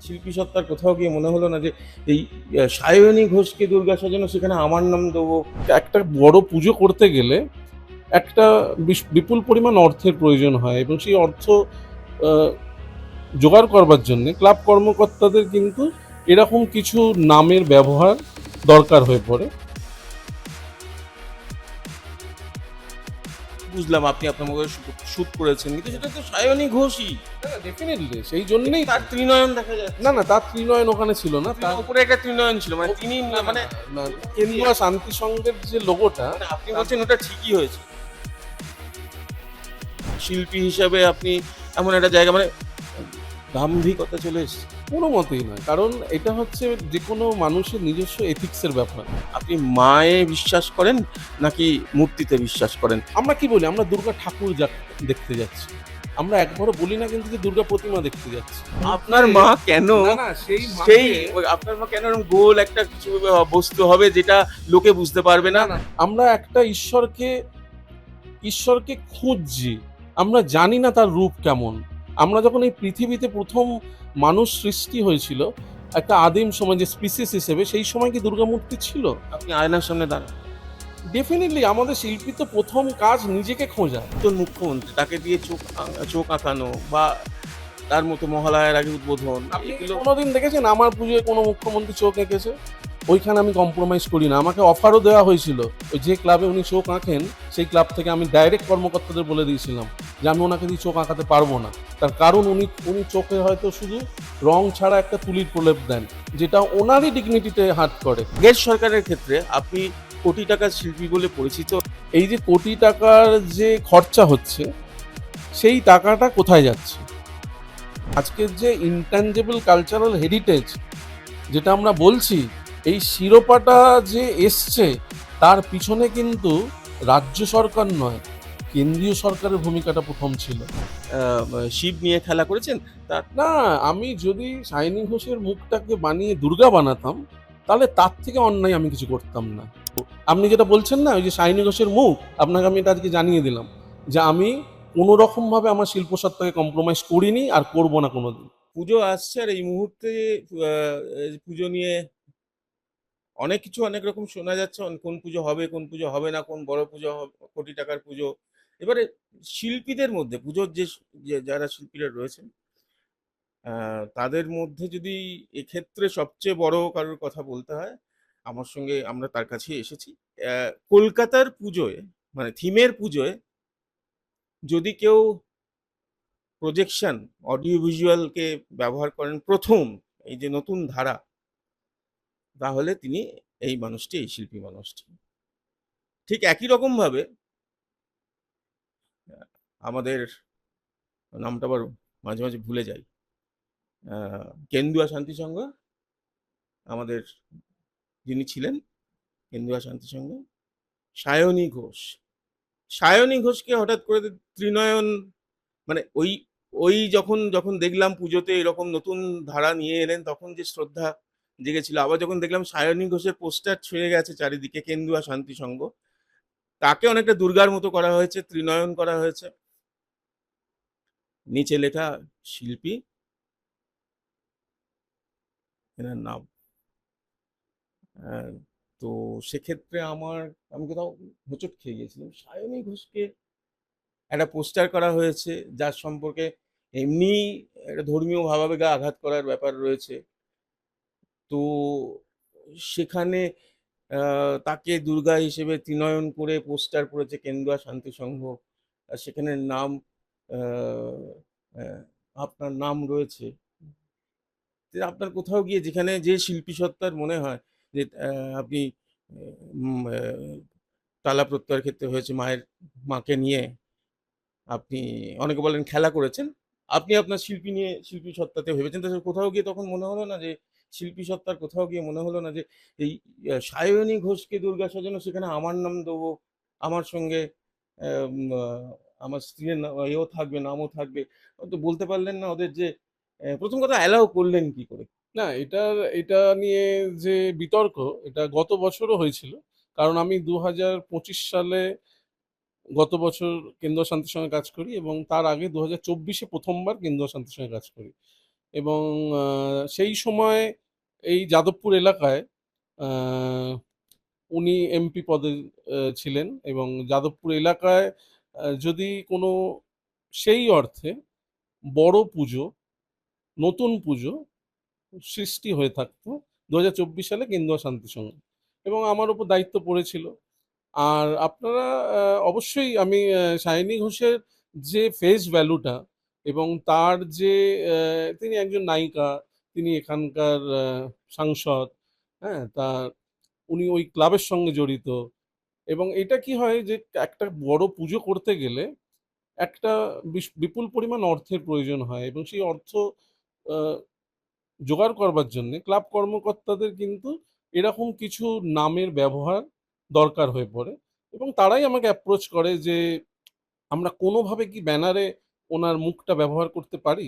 শিল্পী সত্তার কোথাও গিয়ে মনে হলো না যে এই সায়নী ঘোষকে দুর্গা সাজানো, সেখানে আমার নাম দেবো। একটা বড় পুজো করতে গেলে একটা বিপুল পরিমাণ অর্থের প্রয়োজন হয় এবং সেই অর্থ আহ, জোগাড় করবার জন্য ক্লাব কর্মকর্তাদের কিন্তু এরকম কিছু নামের ব্যবহার দরকার হয়ে পড়ে। বুঝলাম আপনি আপনার মতো শুট করেছেন, কিন্তু সেটা তো সায়নী ঘোষই। ডেফিনেটলি সেই জন্যই তার ত্রিনয়ন দেখা যায় না না, তার ত্রিনয়ন ওখানে ছিল না। তার উপরে একটা ত্রিনয়ন ছিল, মানে তিনি মানে কেন্দ্রীয় শান্তি সংঘের যে লোগোটা, মানে আপনি বলছেন ওটা ঠিকই হয়েছে। শিল্পী হিসাবে আপনি এমন একটা জায়গা, মানে দাম্ভিকতা চলে এসেছে। কোনো মতেই নয়, কারণ এটা হচ্ছে যে কোনো মানুষের নিজস্ব এথিক্সের ব্যাপার। আপনি মায়ে বিশ্বাস করেন নাকি মূর্তিতে বিশ্বাস করেন? আমরা কি বলি, আমরা দুর্গা ঠাকুর দেখতে যাচ্ছি, আমরা একবারও বলি না কিন্তু যে দুর্গা প্রতিমা দেখতে যাচ্ছি। আপনার মা কেন না না, সেই সেই আপনার মা কেন এরকম গোল একটা কিছু বস্তু হবে যেটা লোকে বুঝতে পারবে না? আমরা একটা ঈশ্বরকে খুঁজছি, আমরা জানি না তার রূপ কেমন। আমরা যখন এই পৃথিবীতে প্রথম মানুষ সৃষ্টি হয়েছিল একটা আদিম সময় যে স্পিসিস হিসেবে, সেই সময় কি দুর্গা মূর্তি ছিল? আপনি আয়নার সামনে দাঁড়ান, ডেফিনেটলি আমাদের শিল্পী তো প্রথম কাজ নিজেকে খোঁজা। তো মুখ্যমন্ত্রী তাকে দিয়ে চোখ আঁকানো বা তার মতো মহালয়ার আগে উদ্বোধন, আপনি এগুলো কোনোদিন দেখেছেন আমার পুজোয় কোনো মুখ্যমন্ত্রী চোখ এঁকেছে? ওইখানে আমি কম্প্রোমাইজ করি না। আমাকে অফারও দেওয়া হয়েছিল, ওই যে ক্লাবে উনি চোখ আঁকেন সেই ক্লাব থেকে আমি ডাইরেক্ট কর্মকর্তাদের বলে দিয়েছিলাম যে আমি ওনাকে দিয়ে চোখ আঁকাতে পারবো না। তার কারণ উনি চোখে হয়তো শুধু রং ছাড়া একটা তুলির প্রলেপ দেন, যেটা ওনারই ডিগনিটিতে হার্ট করে। দেশ সরকারের ক্ষেত্রে আপনি কোটি টাকার শিল্পী বলে পরিচিত। এই যে কোটি টাকার যে খরচা হচ্ছে, সেই টাকাটা কোথায় যাচ্ছে? আজকের যে ইনট্যাঞ্জেবল কালচারাল হেরিটেজ যেটা আমরা বলছি, এই শিরোপাটা যে এসছে তার পিছনে কিন্তু রাজ্য সরকার নয়, কেন্দ্রীয় সরকারের ভূমিকাটা প্রথম ছিল। শিব নিয়ে খেলা করেছেন তার। না, আমি যদি শাইনি ঘোষের মুখটাকে বানিয়ে দুর্গা বানাতাম তাহলে তার থেকে অন্যায় আমি কিছু করতাম না। আপনি যেটা বলছেন না, ওই যে শাইনি ঘোষের মুখ, আপনাকে আমি এটা আজকে জানিয়ে দিলাম যে আমি কোনো রকম ভাবে আমার শিল্পসত্তাকে কম্প্রোমাইজ করিনি আর করবো না কোনোদিন। পুজো আসছে, আর এই মুহূর্তে পুজো নিয়ে অনেক কিছু অনেক রকম শোনা যাচ্ছে। কোন পুজো হবে, কোন পুজো হবে না, কোন বড় পুজো হবে, কোটি টাকার পুজো। এবারে শিল্পীদের মধ্যে পুজোর যারা শিল্পীরা রয়েছেন, তাদের মধ্যে যদি এক্ষেত্রে সবচেয়ে বড় কারোর কথা বলতে হয়, আমার সঙ্গে আমরা তার কাছেই এসেছি। কলকাতার পুজোয়, মানে থিমের পুজোয় যদি কেউ প্রজেকশন অডিও ভিজুয়ালকে ব্যবহার করেন প্রথম, এই যে নতুন ধারা, তাহলে তিনি এই মানুষটি, এই শিল্পী মানুষটি। ঠিক একই রকম ভাবে আমাদের নামটা আবার মাঝে মাঝে ভুলে যাই, কেন্দুয়া শান্তি সংঘ, আমাদের যিনি ছিলেন কেন্দুয়া শান্তি সংঘ, সায়নী ঘোষ। সায়নী ঘোষকে হঠাৎ করে ত্রিনয়ন, মানে ওই ওই যখন যখন দেখলাম পুজোতে এরকম নতুন ধারা নিয়ে এলেন, তখন যে শ্রদ্ধা জেগেছিল। আবার যখন দেখলাম সায়নী ঘোষের পোস্টার ছুঁয়ে গেছে চারিদিকে, কেন্দুয়া শান্তি সংঘ, তাকে অনেকটা দুর্গার মতো করা হয়েছে, ত্রিনয়ন করা হয়েছে, নিচে লেখা শিল্পী, এনার নাম। আহ, তো সেক্ষেত্রে আমি কোথাও হোঁচট খেয়ে গেছিলাম। সায়নী ঘোষকে একটা পোস্টার করা হয়েছে যার সম্পর্কে এমনি একটা ধর্মীয় ভাবাবেগে আঘাত করার ব্যাপার রয়েছে। তো সেখানে তাকে দুর্গা হিসেবে ত্রিনয়ন করে পোস্টার করেছে কেন্দুয়া শান্তি সংঘ। আর সেখানে নাম, আহ, আহ, আপনার নাম রয়েছে। যে আপনার কোথাও গিয়ে যেখানে যে শিল্পী সত্তার মনে হয় যে আপনি তালা প্রত্যয়ের ক্ষেত্রে হয়েছে, মাকে নিয়ে আপনি, অনেকে বলেন খেলা করেছেন, আপনি আপনার শিল্পী নিয়ে শিল্পী সত্তাতে ভেবেছেন, তো কোথাও গিয়ে তখন মনে হলো না যে শিল্পী সত্তার কোথাও গিয়ে মনে হলো না যে এই সায়নী ঘোষকে দুর্গা সাজানো, সেখানে আমার নাম দেবো, আমার সঙ্গে আমার স্ত্রীর এও থাকবে, নামও থাকবে। তো বলতে পারলেন না ওদের যে প্রথম কথা অ্যালাউ করলেন কি করে? না, এটা নিয়ে যে বিতর্ক, এটা গত বছরও হয়েছিল। কারণ আমি 2025 সালে, গত বছর কেন্দ্র শান্তির সঙ্গে কাজ করি এবং তার আগে 2024-এ প্রথমবার কেন্দ্র শান্তির সঙ্গে কাজ করি। এবং সেই সময় এই যাদবপুর এলাকায় আহ, উনি এমপি পদে ছিলেন, এবং যাদবপুর এলাকায় যদি কোনো সেই অর্থে বড় পুজো, নতুন পুজো সৃষ্টি হয়ে থাকতো 2024 সালে কেন্দুয়া শান্তি সংঘ, এবং আমার উপর দায়িত্ব পড়েছিল। আর আপনারা অবশ্যই আমি সায়নী ঘোষের যে ফেস ভ্যালুটা এবং তার যে তিনি একজন নায়িকা, তিনি এখানকার সাংসদ, হ্যাঁ, উনি ওই ক্লাবের সঙ্গে জড়িত, এবং এটা কি হয় যে একটা বড় পুজো করতে গেলে একটা বিপুল পরিমাণ অর্থের প্রয়োজন হয়, এবং সেই অর্থ আহ, জোগাড় করবার জন্য ক্লাব কর্মকর্তাদের কিন্তু এরকম কিছু নামের ব্যবহার দরকার হয়ে পড়ে, এবং তারাই আমাকে অ্যাপ্রোচ করে যে আমরা কোনোভাবে কি ব্যানারে ওনার মুখটা ব্যবহার করতে পারি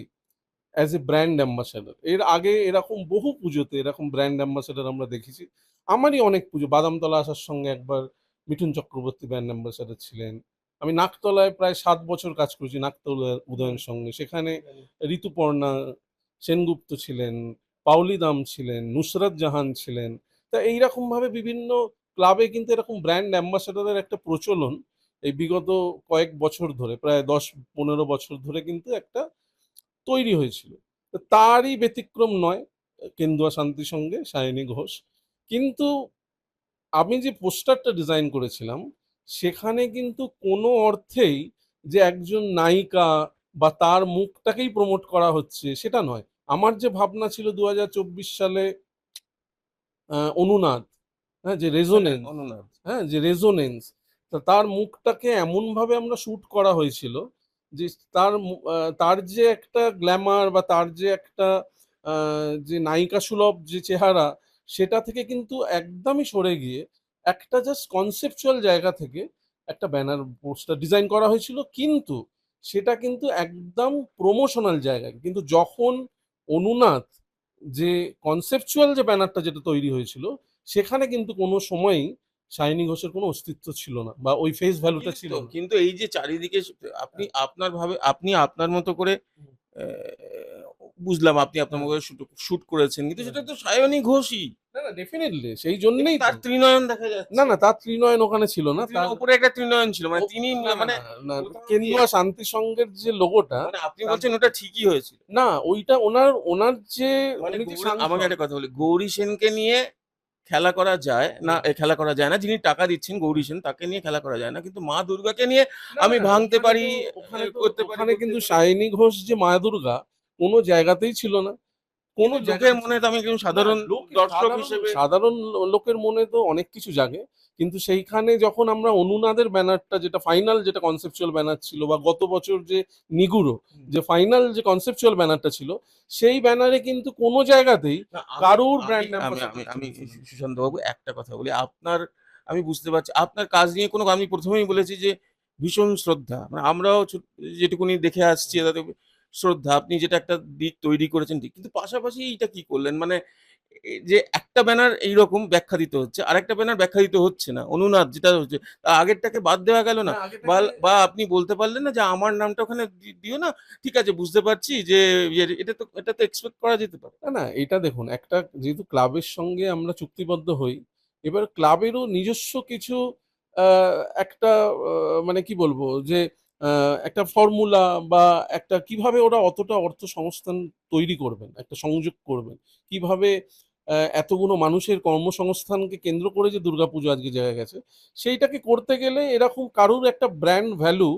অ্যাজ এ ব্র্যান্ড অ্যাম্বাসাডার। এর আগে এরকম বহু পুজোতে এরকম ব্র্যান্ড অ্যাম্বাসাডার আমরা দেখেছি। আমারই অনেক পুজো, বাদামতলা আসার সঙ্গে একবার মিঠুন চক্রবর্তী ব্র্যান্ড অ্যাম্বাসাডার ছিলেন। আমি নাকতলায় প্রায় 7 বছর কাজ করেছি, নাকতলা উদয়ন সঙ্গে, সেখানে ঋতুপর্ণা সেনগুপ্ত ছিলেন, পাওলি দাম ছিলেন, নুসরাত জাহান ছিলেন। তা এইরকম ভাবে বিভিন্ন ক্লাবে কিন্তু এরকম ব্র্যান্ড অ্যাম্বাসাডারের একটা প্রচলন এই বিগত কয়েক বছর ধরে, প্রায় 10-15 বছর ধরে কিন্তু একটা তৈরি হয়েছিল। তো তারই ব্যতিক্রম নয় কেন্দুয়া শান্তি সঙ্গে সায়নী ঘোষ। কিন্তু আমি যে পোস্টারটা ডিজাইন করেছিলাম সেখানে কিন্তু কোনো অর্থেই যে একজন নায়িকা বা তার মুখটাকেই প্রমোট করা হচ্ছে সেটা নয়। আমার যে ভাবনা ছিল 2024 সালে অনুনাদ, হ্যাঁ, যে রেজোনেন্স, অনুনাদ। হ্যাঁ, যে রেজোনেন্স, তা তার মুখটাকে এমনভাবে আমরা শ্যুট করা হয়েছিল যে তার যে একটা গ্ল্যামার বা তার যে একটা যে নায়িকা সুলভ যে চেহারা, সেটা থেকে কিন্তু একদমই সরে গিয়ে একটা জাস্ট কনসেপচুয়াল জায়গা থেকে একটা ব্যানার পোস্টার ডিজাইন করা হয়েছিল, কিন্তু সেটা কিন্তু একদম প্রমোশনাল জায়গায়। কিন্তু যখন অনুনাদ যে কনসেপচুয়াল যে ব্যানারটা যেটা তৈরি হয়েছিল, সেখানে কিন্তু কোনো সময়ই শাইনি ঘোষের কোনো অস্তিত্ব ছিল না, বা ওই ফেস ভ্যালুটা ছিল কিন্তু না। কিন্তু এই যে চারিদিকে আপনি আপনার ভাবে আপনি আপনার মতো করে বুঝলাম আপনি আপনার হ্যাঁ, মতো শুট শুট করেছেন। কিন্তু হ্যাঁ। সেটা তো সায়নী ঘোষই। না, না, ডেফিনেটলি সেই কিন্তু জন্যই তো। তার ত্রিনয়ন দেখা না, যাচ্ছে। না, তার ত্রিনয়ন ওখানে ছিল না। তার উপরে একটা ত্রিনয়ন ছিল। মানে তিনি না, না, মানে না, না, কোথাও গিয়ে কেন্দুয়া শান্তি সংঘের যে লোগোটা, মানে আপনি তার বলছেন ওটা ঠিকই হয়েছিল। না, ওইটা ওনার ওনার যে মানে উনি যে আমাকে সাংসদ। একটা কথা বলি, গৌরী সেনকে নিয়ে খেলা করা যায় না, খেলা করা যায় না। যিনি টাকা দিচ্ছেন গৌরী সেন তাকে নিয়ে খেলা করা যায় না। কিন্তু মা দুর্গাকে নিয়ে না, আমি না, ভাঙতে ওখানে পারি, তো ওখানে তো করতে পারি, ওখানে করতে কিন্তু পারি। শাইনী ঘোষ যে মা দুর্গা কোনো জায়গাতেই ছিল না, কোনো কিন্তু লোকের জায়গাতে ছিল মনে তো না। আমি একজন না, সাধারণ দর্শক সাধারণ হিসেবে সাধারণ লোকের মনে তো অনেক কিছু জাগে, কিন্তু সেইখানে যখন আমরা অনুনাদের ব্যানারটা, যেটা ফাইনাল, যেটা কনসেপচুয়াল ব্যানার ছিল, বা গত বছর যে নিগুড়ো যে ফাইনাল যে কনসেপচুয়াল ব্যানারটা ছিল, সেই ব্যানারে কিন্তু কোনো জায়গাতেই না আমি কারুর আমি ব্র্যান্ড আমি অ্যাম্বাসাডার আমি আমি ছিল না। সুশান্ত বাবু একটা কথা বলি। আমি বুঝতে পারছি আপনার কাজ নিয়ে কোনো, আমি ১ম এই বলেছি যে ভীষণ শ্রদ্ধা। মানে আমরাও যেটুকুনি দেখে আসছি তাতে শ্রদ্ধা। আপনি যেটা একটা দিক তৈরি করেছেন ঠিক। কিন্তু পাশাপাশি এইটা কি করলেন? মানে যে একটা ব্যানার এইরকম ব্যাখ্যা দিতে হচ্ছে, আরেকটা ব্যানার ব্যাখ্যা দিতে হচ্ছে না। অনুনাদ যেটা হচ্ছে, আগেরটাকে বাদ দেওয়া গেল না, না? বা আগেটাকে বা আপনি বলতে পারলেন না যে আমার নামটা ওখানে দিও না। ঠিক আছে, বুঝতে পারছি যে এটা তো এক্সপেক্ট করা যেতে পারে। না, না, এটা দেখুন, একটা যেহেতু ক্লাবের সঙ্গে আমরা চুক্তিবদ্ধ হই, এবার ক্লাবেরও নিজস্ব কিছু একটা মানে কি বলবো যে একটা ফর্মুলা, বা একটা কিভাবে ওরা অতটা অর্থ সংস্থান তৈরি করবেন, একটা সংযোগ করবেন, কিভাবে এতগুলো মানুষের কর্মসংস্থানকে কেন্দ্র করে যে দুর্গাপুজো আজকে জায়গা গেছে, সেইটাকে করতে গেলে এরকম কারুর একটা ব্র্যান্ড ভ্যালু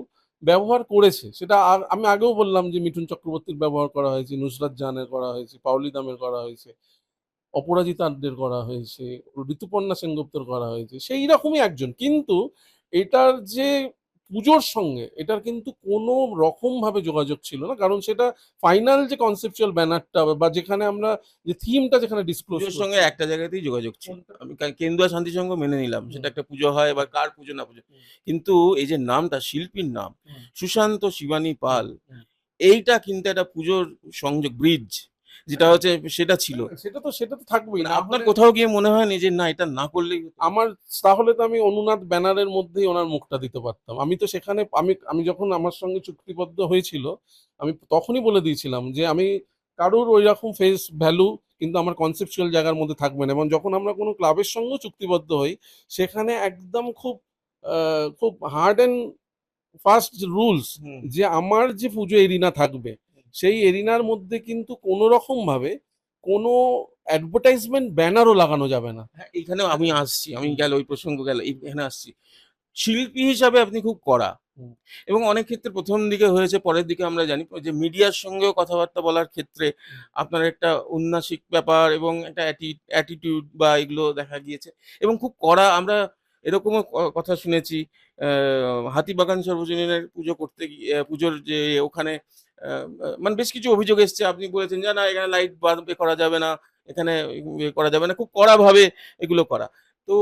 ব্যবহার করেছে। সেটা আমি আগেও বললাম যে মিঠুন চক্রবর্তীর ব্যবহার করা হয়েছে, নুসরাত জাহানের করা হয়েছে, পাওলি দামের করা হয়েছে, অপরাজিতা আড্ডের করা হয়েছে, ঋতুপর্ণা সেনগুপ্তর করা হয়েছে, সেই রকমই একজন। কিন্তু এটার যে পুজোর সঙ্গে এটার কিন্তু কোনো রকম ভাবে যোগাযোগ ছিল না, কারণ সেটা ফাইনাল যে কনসেপচুয়াল ব্যানারটা, বা যেখানে আমরা যে থিমটা যেখানে ডিসক্লোজ পুজোর সঙ্গে করছি। একটা জায়গাতেই যোগাযোগ ছিল। কোনটা? আমি কেন্দুয়া শান্তি সংঘ মেনে নিলাম। হুম, সেটা একটা পুজো হয় বা হুম, কার পুজো না পুজো। হুম, কিন্তু এই যে নামটা, শিল্পীর নাম, হুম, সুশান্ত শিবানী হুম, পাল, হুম। এইটা কিন্তু একটা পুজোর সংযোগ, ব্রিজ যেটা হ্যাঁ, হচ্ছে সেটা ছিল। সেটা তো থাকবেই, মানে না আপনার হলে কোথাও গিয়ে মনে হয়নি যে না এটা না করলেই হতো? আমার, তাহলে তো আমি অনুনাদ ব্যানারের মধ্যেই ওনার মুখটা দিতে পারতাম। আমি তো সেখানে আমি আমি যখন আমার সঙ্গে চুক্তিবদ্ধ হয়েছিল, আমি তখনই বলে দিয়েছিলাম যে আমি কারোর ওই রকম ফেস ভ্যালু কিন্তু আমার কনসেপচুয়াল জায়গার মধ্যে থাকবে না। এবং যখন আমরা কোনো ক্লাবের সঙ্গেও চুক্তিবদ্ধ হই, সেখানে একদম খুব হার্ড অ্যান্ড ফার্স্ট রুলস হুম। যে আমার যে পুজো এরিনা থাকবে, সেই এরিনার মধ্যে কিন্তু কোনো রকম ভাবে কোনো অ্যাডভার্টাইজমেন্ট ব্যানারও লাগানো যাবে না। হ্যাঁ, এইখানেও আমি আসছি, আমি গেল ওই প্রসঙ্গ গেল, এখানে আসছি। শিল্পী হিসাবে আপনি খুব কড়া, হুম। এবং অনেক ক্ষেত্রে প্রথম দিকে হয়েছে, পরের দিকে আমরা জানি যে মিডিয়ার সঙ্গেও কথাবার্তা বলার ক্ষেত্রে আপনার একটা উন্নাসিক ব্যাপার এবং একটা অ্যাটিটিউড বা এগুলো দেখা গিয়েছে, এবং খুব কড়া। আমরা এরকমও কথা শুনেছি, হাতিবাগান সর্বজনীনের পুজো করতে গিয়ে, পুজোর যে ওখানে মানে বেশ কিছু অভিযোগ এসছে, আপনি বলেছেন যে না এখানে লাইট করা যাবে না, এখানে করা যাবে না, খুব কড়া ভাবে এগুলো করা। তো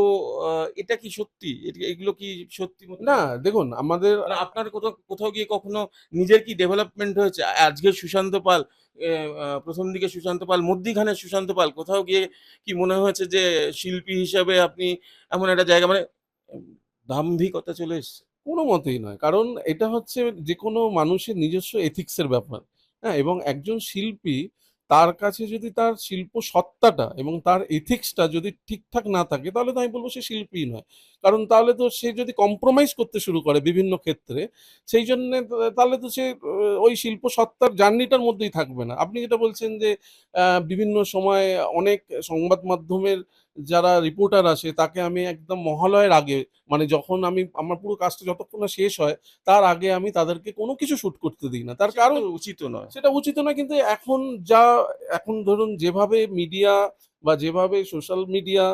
এটা কি সত্যি? এগুলো কি সত্যি মনে না, হয়? দেখুন আমাদের মানে আপনার কোথাও কোথাও গিয়ে কখনো নিজের কি ডেভেলপমেন্ট হয়েছে? আজকে সুশান্ত পাল, প্রথম দিকে সুশান্ত পাল, মধ্যিখানে সুশান্ত পাল, কোথাও গিয়ে কি মনে হয়েছে যে শিল্পী হিসাবে আপনি এমন একটা জায়গা, মানে উম, দাম্ভিকতা চলে এসছে? কোনো মতেই নয়। কারণ এটা হচ্ছে যেকোনো মানুষের নিজস্ব এথিক্সের ব্যাপার। হ্যাঁ? এবং একজন শিল্পী, তার কাছে যদি তার শিল্প সত্তাটা এবং তার এথিক্সটা যদি ঠিকঠাক না থাকে, তাহলে তো আমি বলব সে শিল্পীই নয়। কারণ তাহলে তো সে যদি কম্প্রোমাইজ করতে শুরু করে বিভিন্ন ক্ষেত্রে, সেই জন্যে তাহলে তো সে ওই শিল্প সত্তার জার্নিটার মধ্যেই থাকবে না। আপনি যেটা বলছেন যে বিভিন্ন সময় অনেক সংবাদ মাধ্যমের যারা রিপোর্টার আসে, তাকে আমি একদম মহালয়ের আগে, মানে যখন আমার পুরো কাজটা যতক্ষণ না শেষ হয়, তার আগে আমি তাদেরকে কোনো কিছু শুট করতে দিই না। তার সেটা কারণ তো উচিতও নয়। সেটা উচিত নয়। কিন্তু যা এখন ধরুন যেভাবে মিডিয়া বা যেভাবে সোশ্যাল মিডিয়া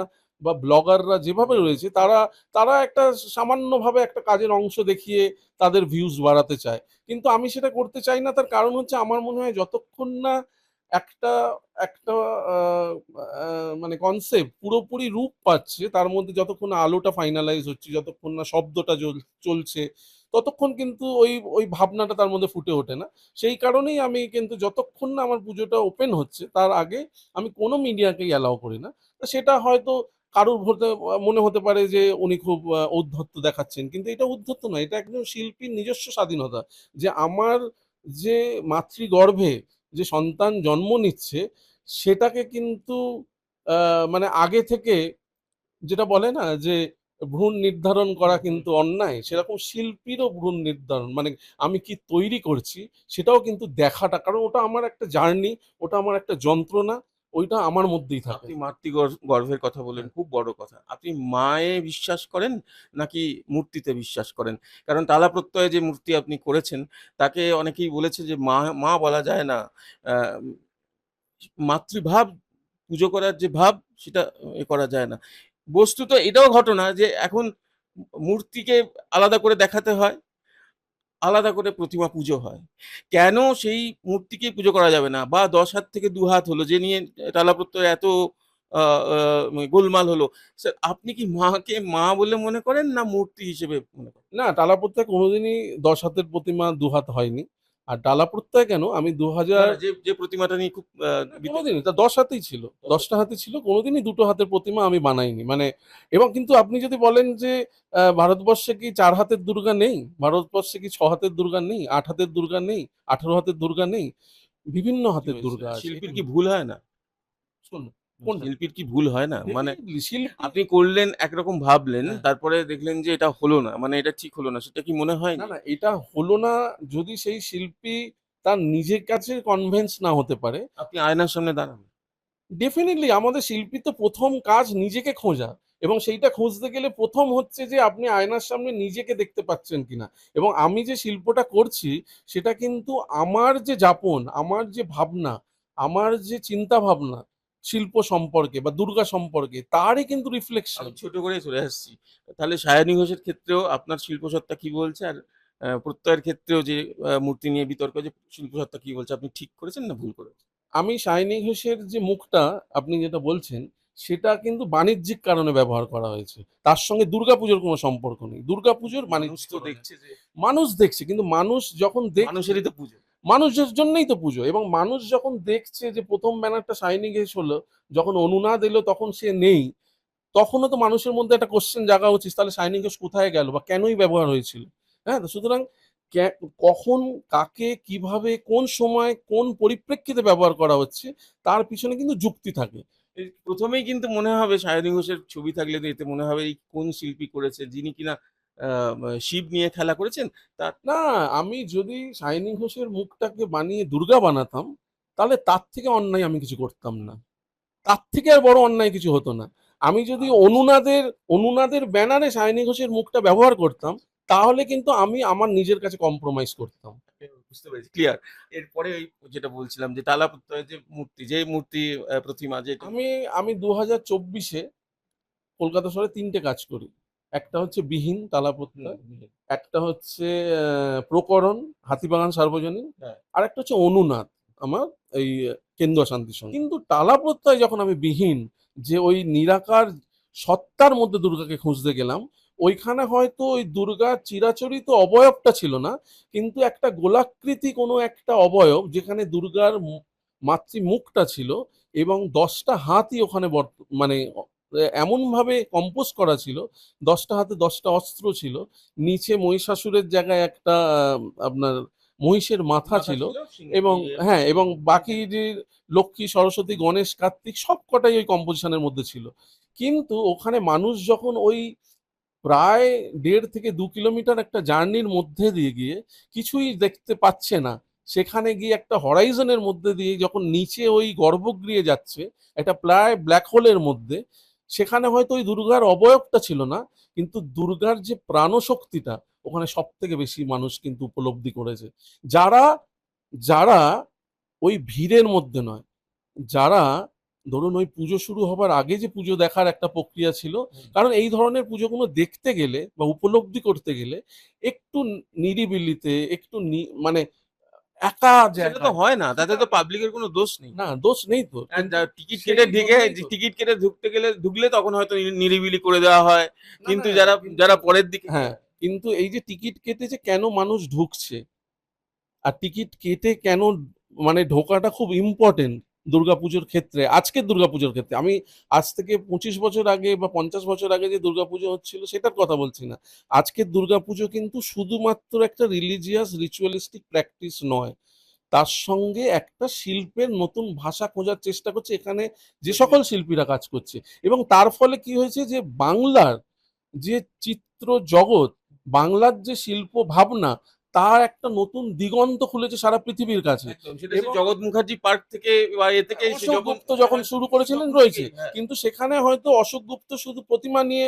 বা ব্লগাররা যেভাবে রয়েছে, তারা তারা একটা সামান্যভাবে একটা কাজের অংশ দেখিয়ে তাদের ভিউজ বাড়াতে চায়। কিন্তু আমি সেটা করতে চাই না। তার কারণ হচ্ছে আমার মনে হয় যতক্ষণ না একটা একটা মানে কনসেপ্ট পুরোপুরি রূপ পাচ্ছে, তার মধ্যে যতক্ষণ না আলোটা ফাইনালাইজ হচ্ছে, যতক্ষণ না শব্দটা চলছে, ততক্ষণ কিন্তু ওই ভাবনাটা তার মধ্যে ফুটে ওঠে না। সেই কারণেই আমি কিন্তু যতক্ষণ না আমার পুজোটা ওপেন হচ্ছে, তার আগে আমি কোনো মিডিয়াকেই অ্যালাউ করি না। তো সেটা হয়তো কারুর মনে হতে পারে যে উনি খুব ঔদ্ধত্য দেখাচ্ছেন, কিন্তু এটা ঔদ্ধত্য নয়, এটা একদম শিল্পীর নিজস্ব স্বাধীনতা। যে আমার যে মাতৃগর্ভে যে সন্তান জন্ম নিচ্ছে, সেটাকে কিন্তু মানে আগে থেকে, যেটা বলে না যে ভ্রূণ নির্ধারণ করা হুম, হুম। কিন্তু অন্যায়, সেরকম শিল্পীরও ভ্রূণ নির্ধারণ, মানে আমি কি তৈরি করছি সেটাও কিন্তু দেখাটা, কারণ ওটা আমার একটা জার্নি, ওটা আমার একটা যন্ত্রণা, ওইটা আমার মধ্যেই থাকে। আপনি গর্ভের কথা বললেন, হ্যাঁ। খুব বড় কথা। আপনি মায়ে বিশ্বাস করেন নাকি মূর্তিতে বিশ্বাস করেন? কারণ টালা প্রত্যয়ে যে মূর্তি আপনি করেছেন, তাকে অনেকেই বলেছে যে মা, মা বলা যায় না। আ মাতৃভাব, পুজো করার যে ভাব, সেটা করা যায় না। বস্তুত এটাও ঘটনা যে এখন মূর্তিকে আলাদা করে দেখাতে হয়, আলাদা করে প্রতিমা পুজো হয়। কেন সেই মূর্তিকেই পুজো করা যাবে না? বা ১০ হাত থেকে ২ হাত হলো, যে নিয়ে টালা প্রত্যয় এত আ আ গোলমাল হলো। আপনি কি মাকে মা বলে মনে করেন, না মূর্তি হিসেবে মনে করেন? না, টালা প্রত্যয় কোনোদিনই ১০ হাতের প্রতিমা ২ হাত হয়নি। আর ডালা প্রত্যয় কেন, আমি না, ২০০০ না, যে প্রতিমাটা নিয়ে খুব বিতর্ক। কোনোদিনই তা ১০ হাতেই ছিল, ১০টা হাতি ছিল, কোনোদিনই ২টো হাতের প্রতিমা আমি বানাইনি। মানে এবং কিন্তু আপনি যদি বলেন যে ভারতবর্ষে কি ৪ হাতের দুর্গা নেই, ভারতবর্ষে কি ৬ হাতের দুর্গা নেই, ৮ হাতের দুর্গা নেই, ১৮ হাতের দুর্গা নেই, বিভিন্ন কি হাতের হয়েছে? দুর্গা আছে। এটা শিল্পীর কি ভুল হয় না? শুনুন, কোনটা? শিল্পীর কি ভুল হয় না? মানে ডেফিনিটলি শিল্পী। আপনি করলেন, একরকম ভাবলেন, হ্যাঁ। তারপরে দেখলেন যে এটা হলো না। মানে এটা ঠিক হলো না। সেটা কি মনে না, হয়নি? না, এটা হলো না। যদি সেই শিল্পী তার নিজের কাছে কনভিন্স না হতে পারে, আপনি আয়নার সামনে দাঁড়ান। ডেফিনিটলি আমাদের শিল্পীর তো প্রথম কাজ নিজেকে খোঁজা। এবং সেইটা খুঁজতে গেলে প্রথম হচ্ছে যে আপনি আয়নার সামনে নিজেকে দেখতে পাচ্ছেন কিনা। এবং আমি যে শিল্পটা করছি, সেটা কিন্তু আমার যে যাপন, আমার যে ভাবনা, আমার যে চিন্তা ভাবনা শিল্প সম্পর্কে বা দুর্গা সম্পর্কে, তারই কিন্তু রিফ্লেকশন। আমি ছোট করেই চলে আসছি। তাহলে সায়ানী ঘোষের ক্ষেত্রেও আপনার শিল্পসত্তা কি বলছে? আর প্রত্যয়ের ক্ষেত্রেও যে মূর্তি নিয়ে বিতর্ক, যে শিল্পসত্তা কি বলছে? আপনি ঠিক করেছেন না ভুল করেছেন? আমি শাইনি ঘোষের যে মুখটা আপনি যেটা বলছেন, সেটা কিন্তু বাণিজ্যিক কারণে ব্যবহার করা হয়েছে। তার সঙ্গে দুর্গাপুজোর কোনো সম্পর্ক নেই। দুর্গাপুজোর মানুষ তো বাণিজ্যিকরণ দেখছে যে মানুষ দেখছে, কিন্তু মানুষ যখন দেখছে, মানুষেরই তো পুজো। মানুষের জন্যই তো পুজো। এবং মানুষ যখন দেখছে যে প্রথম ব্যানারটা শাইনি ঘোষ হলো, যখন অনুনাদ এলো তখন সে নেই, তখনও তো মানুষের মধ্যে একটা কোশ্চেন জাগা উচিত, তাহলে শাইনি ঘোষ কোথায় গেল বা কেনই ব্যবহার হয়েছিল। হ্যাঁ? তো সুতরাং কখন কাকে কিভাবে কোন সময় কোন পরিপ্রেক্ষিতে ব্যবহার করা হচ্ছে তার পিছনে কিন্তু যুক্তি থাকে। এই প্রথমেই কিন্তু মনে হবে সায়নী ঘোষের ছবি থাকলে তো এতে মনে হবে এই কোন শিল্পী করেছে, যিনি কিনা শিব নিয়ে খেলা করেছেন তার। না, আমি যদি শাইনি ঘোষের মুখটাকে বানিয়ে দুর্গা বানাতাম তাহলে তার থেকে অন্যায় আমি কিছু করতাম না, তার থেকে আর বড় অন্যায় কিছু হতো না। আমি যদি অনুনাদের ব্যানারে শাইনি ঘোষের মুখটা ব্যবহার করতাম তাহলে কিন্তু আমি আমার নিজের কাছে কম্প্রোমাইজ করতাম। বুঝতে পেরেছি, ক্লিয়ার। এরপরে ওই যেটা বলছিলাম যে তালাপত্তরের যে মূর্তি প্রতিমা যেটা। আমি আমি 2024-এ কলকাতা শহরে 3টে কাজ করি। একটা হচ্ছে বিহীন তালাপত্তা, একটা হচ্ছে প্রকরণ হাতিবাগান সার্বজনীন, হ্যাঁ। আর একটা হচ্ছে অনুনাদ আমার এই কেন্দ্র শান্তি সংঘ। কিন্তু টালাপ্রত্যয় যখন আমি বিহীন যে ওই নিরাকার সত্তার মধ্যে দুর্গাকে খুঁজতে গেলাম, ওইখানে হয়তো ওই দুর্গার চিরাচরিত অবয়বটা ছিল না, কিন্তু একটা গোলাকৃতি কোনো একটা অবয়ব যেখানে দুর্গার মাতৃ মুখটা ছিল, এবং 10টা হাতই ওখানে মানে এমনভাবে কম্পোজ করা ছিল, 10টা হাতে 10টা অস্ত্র ছিল, নিচে মহিষাসুরের জায়গায় একটা আপনার মহিষের মাথা ছিল, এবং হ্যাঁ, এবং বাকি যে লক্ষ্মী সরস্বতী গণেশ কার্তিক সব কটাই ওই কম্পোজিশনের মধ্যে ছিল। কিন্তু ওখানে মানুষ যখন ওই প্রায় 1.5 থেকে 2 কিলোমিটার একটা জার্নির মধ্যে দিয়ে গিয়ে কিছুই দেখতে পাচ্ছে না, সেখানে গিয়ে একটা হরাইজনের মধ্যে দিয়ে যখন নিচে ওই গর্ভগৃহে যাচ্ছে একটা প্রায় ব্ল্যাক হোলের মধ্যে, সেখানে হয়তো ওই দুর্গার অবয়বটা ছিল না, কিন্তু দুর্গার যে প্রাণশক্তিটা ওখানে সব থেকে বেশি মানুষ কিন্তু উপলব্ধি করেছে। যারা যারা ওই ভিড়ের মধ্যে নয়, যারা ধরুন ওই পুজো শুরু হবার আগে যে পুজো দেখার একটা প্রক্রিয়া ছিল, কারণ এই ধরনের পুজোগুলো দেখতে গেলে বা উপলব্ধি করতে গেলে একটু নিরিবিলিতে একটু মানে একা সেটা তো জায়গায়, হয় না, তাতে তো পাবলিকের কোনো দোষ নেই। না দোষ নেই তো, আর কিন্তু টিকিট সেই কেটে ঢুকে, জন্যই তো। টিকিট কেটে ঢুকলে তখন হয়তো নিরিবিলি করে দেওয়া হয়, না কিন্তু না, যারা কিন্তু যারা পরের দিকে। হ্যাঁ, কিন্তু এই যে টিকিট কেটে যে কেন মানুষ ঢুকছে, আর টিকিট কেটে কেন মানে ঢোকাটা খুব ইম্পর্টেন্ট দুর্গাপুজোর ক্ষেত্রে, আজকের দুর্গাপুজোর ক্ষেত্রে। আমি আজ থেকে 25 বছর আগে বা 50 বছর আগে যে দুর্গাপুজো হচ্ছিল সেটার কথা বলছি না। আজকের দুর্গাপুজো কিন্তু শুধুমাত্র একটা রিলিজিয়াস রিচুয়ালিস্টিক প্র্যাকটিস নয়, তার সঙ্গে একটা শিল্পের নতুন ভাষা খোঁজার চেষ্টা করছে এখানে যে সকল শিল্পীরা কাজ করছে। এবং তার ফলে কি হয়েছে যে বাংলার যে চিত্র জগৎ, বাংলার যে শিল্প ভাবনা, তার একটা নতুন দিগন্ত খুলেছে সারা পৃথিবীর কাছে। একদম সেটা সেই এবং জগৎ মুখার্জি পার্ক থেকে বা এ থেকে অশোক গুপ্ত যখন শুরু করেছিলেন রয়েছে, কিন্তু সেখানে হয়তো অশোক গুপ্ত শুধু প্রতিমা নিয়ে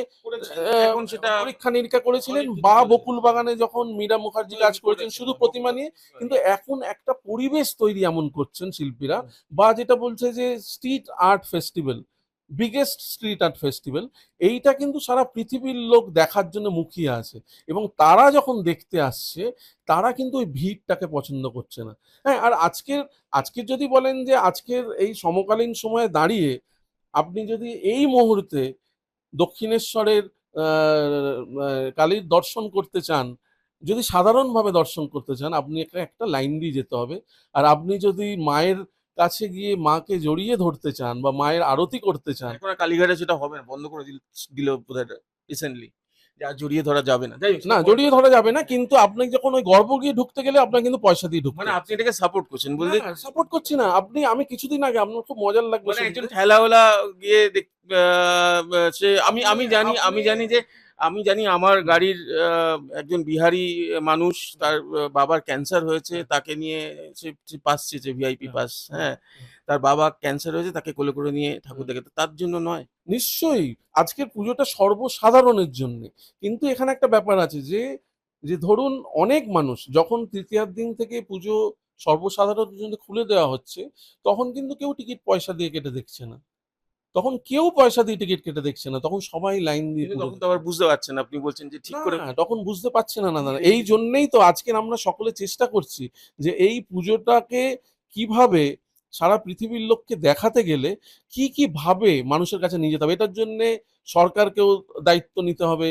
এখন সেটা পরীক্ষা নিরীক্ষা করেছিলেন, অনেক কিছু বা চলে গেছে। বকুল বাগানে যখন মীরা মুখার্জি কাজ করেছেন শুধু প্রতিমা নিয়ে। কিন্তু এখন একটা পরিবেশ তৈরি এমন করছেন শিল্পীরা, বা যেটা বলছে যে street art festival, biggest street art festival, এইটা কিন্তু সারা পৃথিবীর লোক দেখার জন্য মুখিয়ে আছে, এবং তারা যখন দেখতে আসছে তারা কিন্তু ওই ভিড়টাকে পছন্দ করছে না। হ্যাঁ, আর আজকের যদি বলেন যে আজকের এই সমকালীন সময়ে দাঁড়িয়ে আপনি যদি এই মুহূর্তে দক্ষিণেশ্বরের কালীর দর্শন করতে চান, যদি সাধারণভাবে দর্শন করতে চান, আপনি একটা লাইন দিয়ে যেতে হবে। আর আপনি যদি মায়ের কাছে গিয়ে মাকে জড়িয়ে ধরতে চান বা মায়ের আরতি করতে চান, এখন আর কালীঘাটে সেটা হবে না, বন্ধ করে দিল বোধহয় রিসেন্টলি, যে আর জড়িয়ে ধরা যাবে না। যাই হোক, না সেটা পরে জড়িয়ে কথা। ধরা যাবে না, কিন্তু আপনি যখন ওই গর্ভগৃহে ঢুকতে গেলে আপনার কিন্তু পয়সা দিয়ে ঢুকতে মানে হবে। আপনি এটাকে সাপোর্ট করছেন বলতে। না সাপোর্ট করছি না, আমি কিছুদিন আগে, আপনার খুব মজার লাগবে মানে একজন শুনতে। ঠেলাওয়ালা গিয়ে সে আমি আপনি আমি জানি আপনি আমি জানি যে আমি জানি আমার হুম, গাড়ির একজন বিহারি মানুষ, তার বাবার ক্যান্সার হয়েছে, হ্যাঁ, তাকে নিয়ে সে পাস চেয়েছে, ভিআইপি হ্যাঁ, পাস। হ্যাঁ, হ্যাঁ, তার বাবা ক্যান্সার হয়েছে, তাকে কোলে করে নিয়ে ঠাকুর হুম। দেখে, তার জন্য নয়। নিশ্চয়ই আজকের পুজোটা সর্বসাধারণের জন্য, কিন্তু এখানে একটা ব্যাপার আছে যে যে ধরুন অনেক মানুষ যখন তৃতীয়ার দিন থেকে পুজো সর্বসাধারণের জন্য খুলে দেওয়া হচ্ছে, তখন কিন্তু কেউ টিকিট পয়সা দিয়ে কেটে দেখছে না, তখন কেউ পয়সা দিয়ে টিকিট কেটে দেখছে না, তখন সবাই লাইন দিয়ে কিন্তু পুজো তখন তো দেখছে। আবার বুঝতে পারছেন, আপনি বলছেন যে ঠিক না করে। তখন বুঝতে পারছে না, না দাদা, এই জন্যেই তো আজকে আমরা সকলে চেষ্টা করছি যে এই পুজোটাকে কিভাবে সারা পৃথিবীর লোককে দেখাতে গেলে কি কি ভাবে মানুষের কাছে নিয়ে যেতে হবে, এটার জন্য সরকারকেও দায়িত্ব নিতে হবে,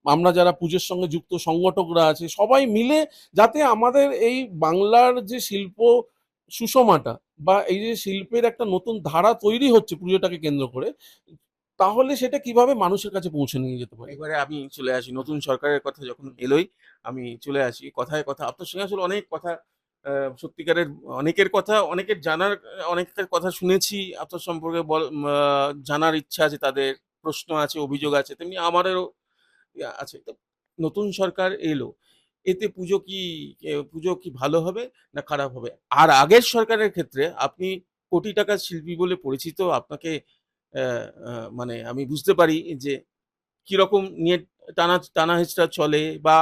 আমরা যারা পুজোর সঙ্গে যুক্ত সংগঠকরা আছে সবাই মিলে, যাতে আমাদের এই বাংলার যে শিল্প সুষমাটা বা এই যে শিল্পের একটা নতুন ধারা তৈরি হচ্ছে পুজোটাকে কেন্দ্র করে, তাহলে সেটা কিভাবে মানুষের কাছে পৌঁছে নিয়ে যেতে পারি? এবারে আমি চলে আসি নতুন সরকারের কথা যখন এলোই, আমি চলে আসি কথায় কথা আপনার সঙ্গে আসলে অনেক কথা সত্যিকারের অনেকের কথা অনেকের জানার অনেকের কথা শুনেছি আপনার সম্পর্কে জানার ইচ্ছা আছে তাদের, প্রশ্ন আছে, অভিযোগ আছে। তেমনি আমারও আছে। তো নতুন সরকার এলো। এতে পুজো কি ভালো হবে না খারাপ হবে? আর আগের সরকারের ক্ষেত্রে আপনি কোটি টাকার শিল্পী বলে পরিচিত। আপনাকে অ্যা আ মানে আমি বুঝতে পারি যে কিরকম নিয়ে টানা-হেচড়া চলে বা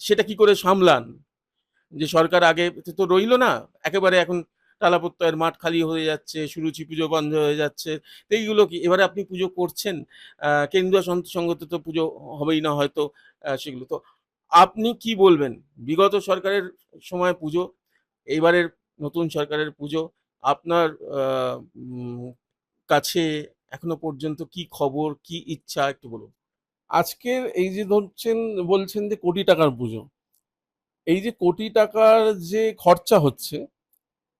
সেটা কি করে সামলান? যে সরকার আগে তো রইল না। একেবারে এখন টালা-প্রত্যয়ের মাঠ খালি হয়ে যাচ্ছে, সুরুচি পুজো বন্ধ হয়ে যাচ্ছে। তো এইগুলো কি? এবারে আপনি পুজো করছেন। কেন্দ্রীয় সঙ্গতে তো পুজো হবেই না হয়তো সেগুলো। তো আপনি কি বলবেন? বিগত সরকারের সময় পুজো, এইবারের নতুন সরকারের পুজো আপনার আ উম কাছে এখনো পর্যন্ত কি খবর, কি ইচ্ছা একটু বলুন? আজকের এই যে বলছেন যে কোটি টাকার পুজো। এই যে কোটি টাকার যে খরচা হচ্ছে,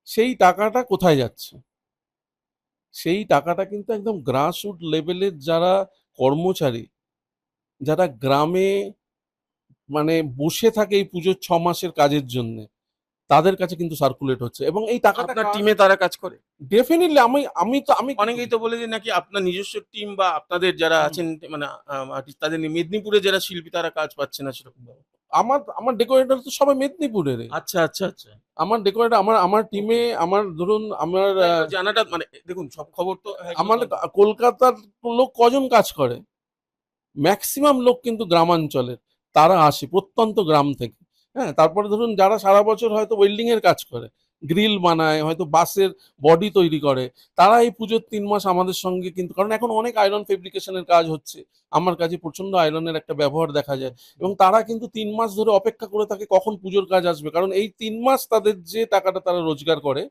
সেই টাকাটা কোথায় যাচ্ছে? সেই টাকাটা কিন্তু একদম গ্রাসরুট লেভেলের যারা কর্মচারী, যারা গ্রামে মানে বসে থাকে এই পুজোর ৬ মাসের কাজের জন্যে, তাদের কাছে কিন্তু সার্কুলেট হচ্ছে এবং এই টাকাটা আপনার টিমে তারা কাজ করে? ডেফিনিটলি আমি আমি তো আমি কি অনেকেই করি? তো বলে যে নাকি আপনার নিজস্ব টিম বা আপনাদের যারা হুম। আছেন মানে আর্টিস্ট তাদের নিয়ে মেদিনীপুরে যারা শিল্পী তারা কাজ পাচ্ছে না সেরকমভাবে। আমার ডেকোরেটর তো সবাই মেদিনীপুরেরই। আচ্ছা, আচ্ছা, আচ্ছা। আমার ডেকোরেটর আমার টিমে ওকে। আমার ধরুন আমার না এবার জানাটা মানে দেখুন সব খবর তো একদম আমার কলকাতার লোক কজন কাজ করে? ম্যাক্সিমাম লোক কিন্তু গ্রামাঞ্চলের। তারা আসে প্রত্যন্ত গ্রাম থেকে। হ্যাঁ? তারপরে ধরুন যারা সারা বছর হয়তো ওয়েল্ডিং এর কাজ করে, গ্রিল বানায়, হয়তো বাসের বডি তৈরি করে। তারা এই পুজোর ৩ মাস আমাদের সঙ্গে কিন্তু কারণ এখন অনেক আয়রন ফেব্রিকেশন এর কাজ হচ্ছে। আমার কাছে প্রচন্ড আয়রনের একটা ব্যবহার দেখা যায় এবং তারা কিন্তু ৩ মাস ধরে অপেক্ষা করে থাকে কখন পুজোর কাজ আসবে। কারণ এই ৩ মাস তাদের যে টাকাটা তারা রোজগার করে,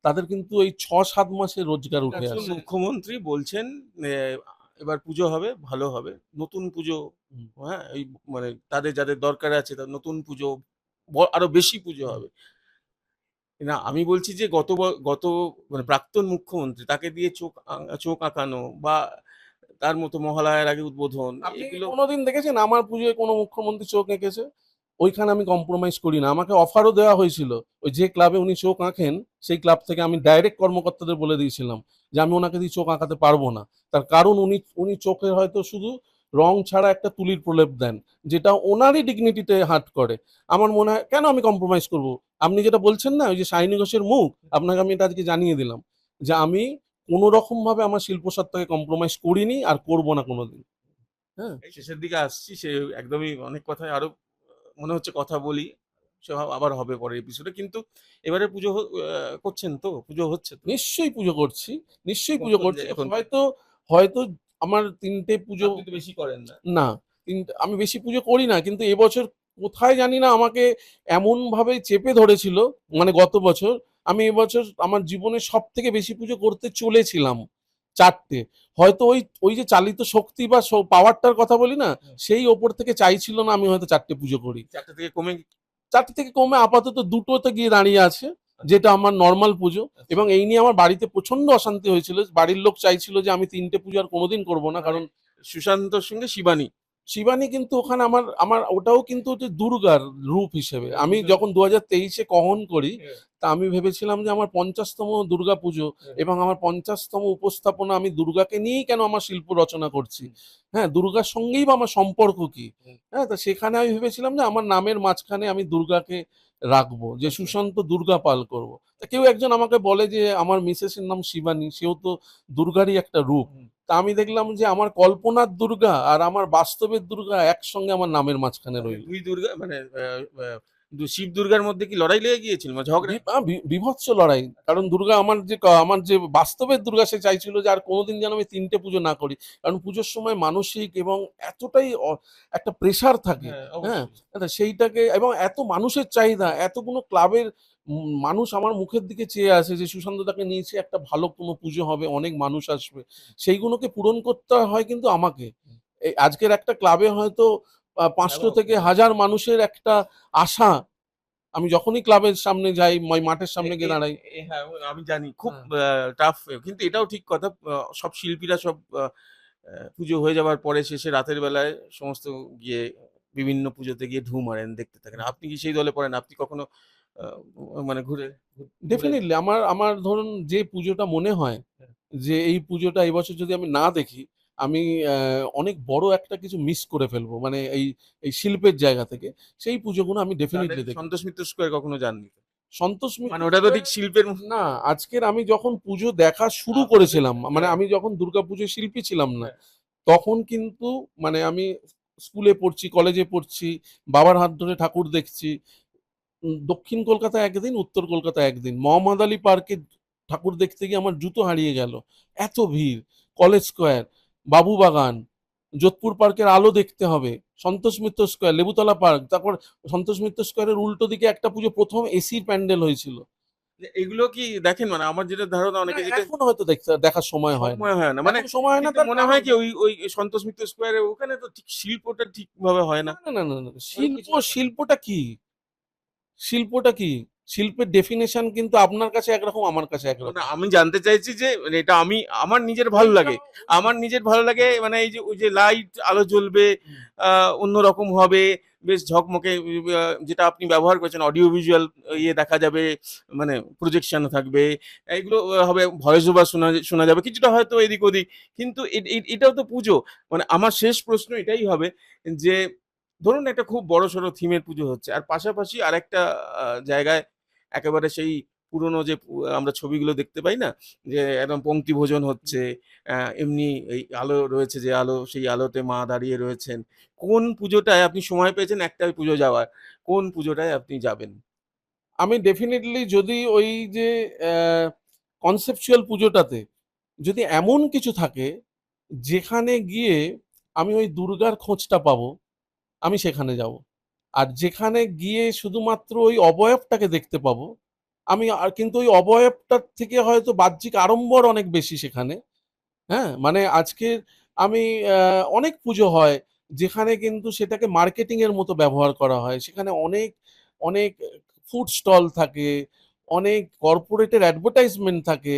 তাদের কিন্তু এই ৬-৭ মাসের রোজগার উঠে একজন আসে। মুখ্যমন্ত্রী বলছেন এ এবার পুজো হবে, ভালো হবে। নতুন পুজো হুম। হ্যাঁ? এই মানে তাদের যাদের দরকার আছে তাদের নতুন পুজো আরো বেশি পুজো হুম। হবে। না আমি বলছি যে গত মানে প্রাক্তন মুখ্যমন্ত্রী তাকে দিয়ে চোখ আঁকানো বা তার মতো মহালয়ার আগে উদ্বোধন আপনি কি এগুলো কোনোদিন দেখেছেন আমার পুজোয় কোনো মুখ্যমন্ত্রী চোখ এঁকেছে? ওইখানে আমি কম্প্রোমাইজ করি না। আমাকে অফারও দেওয়া হয়েছিল। ওই যে ক্লাবে উনি চোখ আঁকেন, সেই ক্লাব থেকে আমি ডাইরেক্ট কর্মকর্তাদের বলে দিয়েছিলাম যে, "আমি ওনাকে দিয়ে চোখ আঁকাতে পারব না।" তার কারণ উনি চোখে হয়তো শুধু রং ছাড়া একটা তুলির প্রলেপ দেন। যেটা ওনারই ডিগনিটিতে হার্ট করে। আমার মনে হয় কেন আমি কম্প্রোমাইজ করব? আপনি যেটা বলছেন না, ওই যে শাইনি ঘোষের মুখ, আপনাকে আমি এটা আজকে জানিয়ে দিলাম। যে আমি কোন রকমভাবে আমার শিল্পসত্তাকে কম্প্রোমাইজ করিনি আর করব না কোনোদিন। হ্যাঁ? এই শেষের দিকে আসছি সে একদমই অনেক কথাই আরো মনে হচ্ছে কথা বলি। সে আবার হবে পরের এপিসোডে। কিন্তু এবারে পুজো করছেন তো? পুজো হচ্ছে তো? নিশ্চয়ই পুজো করছি, নিশ্চয়ই কোন, পুজো কোন করছি। এখন হয়তো আমার ৩ টে পুজো আপনি তো বেশি করেন না। না, আমি বেশি পুজো করি না। কিন্তু এবছর কোথায় জানি না আমাকে এমনভাবে চেপে ধরেছিল, মানে গত বছর, আমি এবছর আমার জীবনের সবথেকে বেশি পুজো করতে চলেছিলাম। ৪ টে। হয়তো ওই যে চালিত শক্তি বা পাওয়ারটার কথা বলি না? হুম। সেই ওপর থেকে চাইছিল না আমি হয়তো ৪ টে পুজো করি। ৪টা থেকে কমে ৪টে থেকে কমে আপাতত ২ টোতে গিয়ে দাঁড়িয়ে আছে। আচ্ছা, যেটা আমার নরমাল পুজো আচ্ছা। এবং এই নিয়ে আমার বাড়িতে প্রচন্ড অশান্তি হয়েছিল। বাড়ির লোক চাইছিল যে আমি ৩ টে পুজো আর কোনদিন করব না। মানে কারণ সুশান্তর সঙ্গে শিবানী। শিবানী কিন্তু ওখানে আমার আমার ওটাও কিন্তু হচ্ছে দুর্গার রূপ হিসেবে। আমি যখন ২০২৩ এ কহন করি, হ্যাঁ, তা আমি ভেবেছিলাম যে আমার ৫০তম দুর্গাপুজো হ্যাঁ, এবং আমার ৫০তম উপস্থাপনা আমি দুর্গাকে নিয়েই কেন আমার শিল্প রচনা করছি। হুম, হ্যাঁ, দুর্গার সঙ্গেই বা আমার সম্পর্ক কি? হুম। হ্যাঁ, তো সেখানে আমি ভেবেছিলাম যে আমার নামের মাঝখানে আমি দুর্গাকে রাখবো। যে আচ্ছা। সুশান্ত দুর্গা পাল করব। তা কেউ একজন আমাকে বলে যে আমার মিসেসের নাম শিবানী, সেও তো দুর্গারই একটা রূপ। হুম। তা আমি দেখলাম যে আমার কল্পনার দুর্গা আর আমার বাস্তবের দুর্গা একসঙ্গে আমার নামের মাঝখানে মানে রইল। ২ দুর্গা মানে আ শিব দুর্গার মধ্যে কি লড়াই লেগে গিয়েছিল? মানে ঝগড়া? বীভৎস লড়াই। কারণ দুর্গা আমার যে বাস্তবের দুর্গা সে চাইছিল যে আর কোনদিন যেন আমি ৩ টে পুজো না করি। কারণ পুজোর সময় মানসিক এবং এতটাই একটা প্রেশার থাকে, হ্যাঁ, হ্যাঁ? অবশ্যই। সেইটাকে এবং এত মানুষের চাহিদা, এতগুলো ক্লাবের মানুষ আমার মুখের দিকে চেয়ে আছে যে সুশান্তদাকে নিয়েছি একটা ভালো কোনো পুজো হবে, অনেক মানুষ আসবে। সেইগুলোকে পূরণ করতে হয় কিন্তু আমাকে। হুম। এই আজকের একটা ক্লাবে হয়তো ৫০০ হ্যাঁ, থেকে ১০০০ মানুষের একটা আশা আমি যখনই ক্লাবের সামনে যাই, ওই মাঠের সামনে এ- গিয়ে এ- দাঁড়াই। হ্যাঁ, আমি জানি খুব হ্যাঁ, টাফ, কিন্তু এটাও ঠিক কথা। সব শিল্পীরা সব পুজো হয়ে যাওয়ার পরে শেষে রাতের বেলায় সমস্ত গিয়ে বিভিন্ন পুজোতে গিয়ে ঢু মারেন, দেখতে থাকেন। আপনি কি সেই দলে পড়েন? আপনি কখনো আহ, মানে ঘুরে ঘুরে ডেফিনেটলি আমার আমার ধরুন যে পুজোটা মনে হয় যে এই পুজোটা এই বছর যদি আমি না দেখি, আমি অনেক বড় একটা কিছু মিস করে ফেলবো, মানে এই এই শিল্পের জায়গা থেকে। সেই পুজোগুলো আমি তাহলে ডেফিনেটলি দেখি। সন্তোষ মিত্র স্কোয়ার কখনো যাননি তো? সন্তোষ মানে মিত্র ওটা তো স্কোয়ার, ঠিক শিল্পের না, আজকের আমি যখন পুজো দেখা শুরু আপনাদের করেছিলাম, মানে হ্যাঁ, আমি যখন দুর্গাপুজোর শিল্পী ছিলাম না, হ্যাঁ। তখন কিন্তু মানে আমি স্কুলে পড়ছি, কলেজে পড়ছি, বাবার হাত ধরে ঠাকুর দেখছি। দক্ষিণ কলকাতা একদিন, উত্তর কলকাতা একদিন, মোহাম্মদ আলী পার্কে ঠাকুর দেখতে গিয়ে আমার জুতো হারিয়ে গেল, এত ভিড়। কলেজ স্কোয়ার, বাবুবাগান, যোধপুর পার্কের আলো দেখতে হবে, সন্তোষ মিত্র স্কোয়ার, লেবুতলা পার্ক, তারপর সন্তোষ মিত্র স্কোয়ারের উল্টো দিকে একটা পুজো প্রথম এসির প্যান্ডেল হয়েছিল। এগুলো কি দেখেন? মানে আমার যেটা ধারণা, না, অনেকে যেটা এখন হয়তো দেখার সময় হয় না। সময় হয় না, মানে এখন সময় হয় না, কিন্তু তার মনে হয় কারণ, কি ওই ওই সন্তোষ মিত্র স্কোয়ারে ওখানে তো ঠিক শিল্পটা ঠিকভাবে হয় না। না না না না না, ওরকম শিল্প, কিছু ব্যাপার না। শিল্পটা কি, শিল্পটা কি, শিল্পের ডেফিনেশন কিন্তু আপনার কাছে একরকম, আমার কাছে মানে একরকম। আমি জানতে চাইছি যে মানে এটা আমি আমার নিজের ভালো ওইটা লাগে। ওই, আমার নিজের ভালো লাগে, মানে এই যে ওই যে লাইট আলো জ্বলবে, অন্যরকম হবে, বেশ ঝকমকে, যেটা আপনি ব্যবহার করেছেন অডিও ভিজুয়াল ইয়ে দেখা যাবে, মানে প্রজেকশন থাকবে, এগুলো হবে, ভয়েস ওভার শোনা শোনা যাবে কিছুটা হয়তো এদিক ওদিক। কিন্তু এটাও তো পুজো। মানে আমার শেষ প্রশ্ন এটাই হবে যে ধরুন একটা খুব বড় সড়ো থিমের পুজো হচ্ছে, আর পাশাপাশি আরেকটা জায়গায় একেবারে সেই পুরনো যে আমরা ছবিগুলো দেখতে পাই না, যে একদম পংক্তি ভোজন হচ্ছে, এমনি এই আলো রয়েছে, যে আলো, সেই আলোতে মা দাঁড়িয়ে রয়েছেন। কোন পুজোটায় আপনি সময় পেয়েছেন একটাই পুজো যাওয়ার, কোন পুজোটায় আপনি যাবেন? আমি ডেফিনেটলি যদি ওই যে কনসেপচুয়াল পুজোটাতে যদি এমন কিছু থাকে যেখানে গিয়ে আমি ওই দুর্গার খোঁজটা পাবো, আমি সেখানে যাব। আর যেখানে গিয়ে শুধুমাত্র ওই অবয়বটাকে দেখতে পাবো, আমি আর কিন্তু ওই অবয়বটার থেকে হয়তো বাহ্যিক আড়ম্বর অনেক বেশি সেখানে। হ্যাঁ, মানে আজকের আমি অনেক পুজো হয় যেখানে কিন্তু সেটাকে মার্কেটিং এর মতো ব্যবহার করা হয়, সেখানে অনেক অনেক ফুড স্টল থাকে, অনেক কর্পোরেটের অ্যাডভার্টাইজমেন্ট থাকে।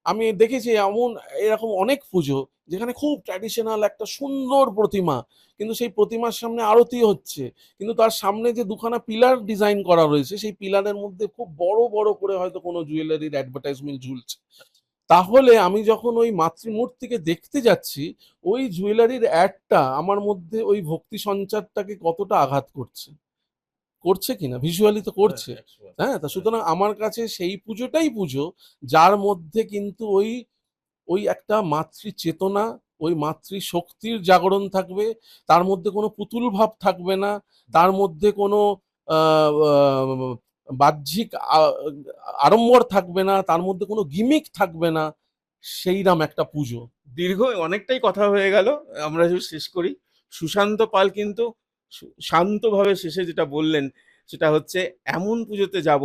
আমি দেখেছি এমন, এরকম অনেক পুজো যেখানে খুব ট্র্যাডিশনাল একটা সুন্দর প্রতিমা, কিন্তু সেই প্রতিমার সামনে আরতি হচ্ছে, কিন্তু তার সামনে যে দুখানা পিলার ডিজাইন করা রয়েছে, সেই পিলারের মধ্যে খুব বড় বড় করে হয়তো কোনো জুয়েলারির অ্যাডভার্টাইজমেন্ট ঝুলছে। তাহলে আমি যখন ওই মাতৃমূর্তিকে দেখতে যাচ্ছি, ওই জুয়েলারির অ্যাডটা আমার মধ্যে ওই ভক্তি সঞ্চারটাকে কতটা আঘাত করছে, করছে কিনা, ভিজুয়ালি তো হ্যাঁ, করছে। 100%। হ্যাঁ, তা হ্যাঁ। সুতরাং আমার কাছে সেই পুজোটাই পুজো, যার মধ্যে কিন্তু ওই ওই একটা মাতৃ চেতনা, ওই মাতৃ শক্তির জাগরণ থাকবে, তার মধ্যে কোনো পুতুল ভাব থাকবে না, তার মধ্যে কোনো আহ, আহ, বাহ্যিক আড়ম্বর থাকবে না, তার মধ্যে কোনো গিমিক থাকবে না, সেইরাম একটা পুজো। দীর্ঘ অনেকটাই কথা হয়ে গেল, আমরা যদি শেষ করি। সুশান্ত পাল কিন্তু শান্তভাবে শেষে যেটা বললেন সেটা হচ্ছে, এমন পুজোতে যাব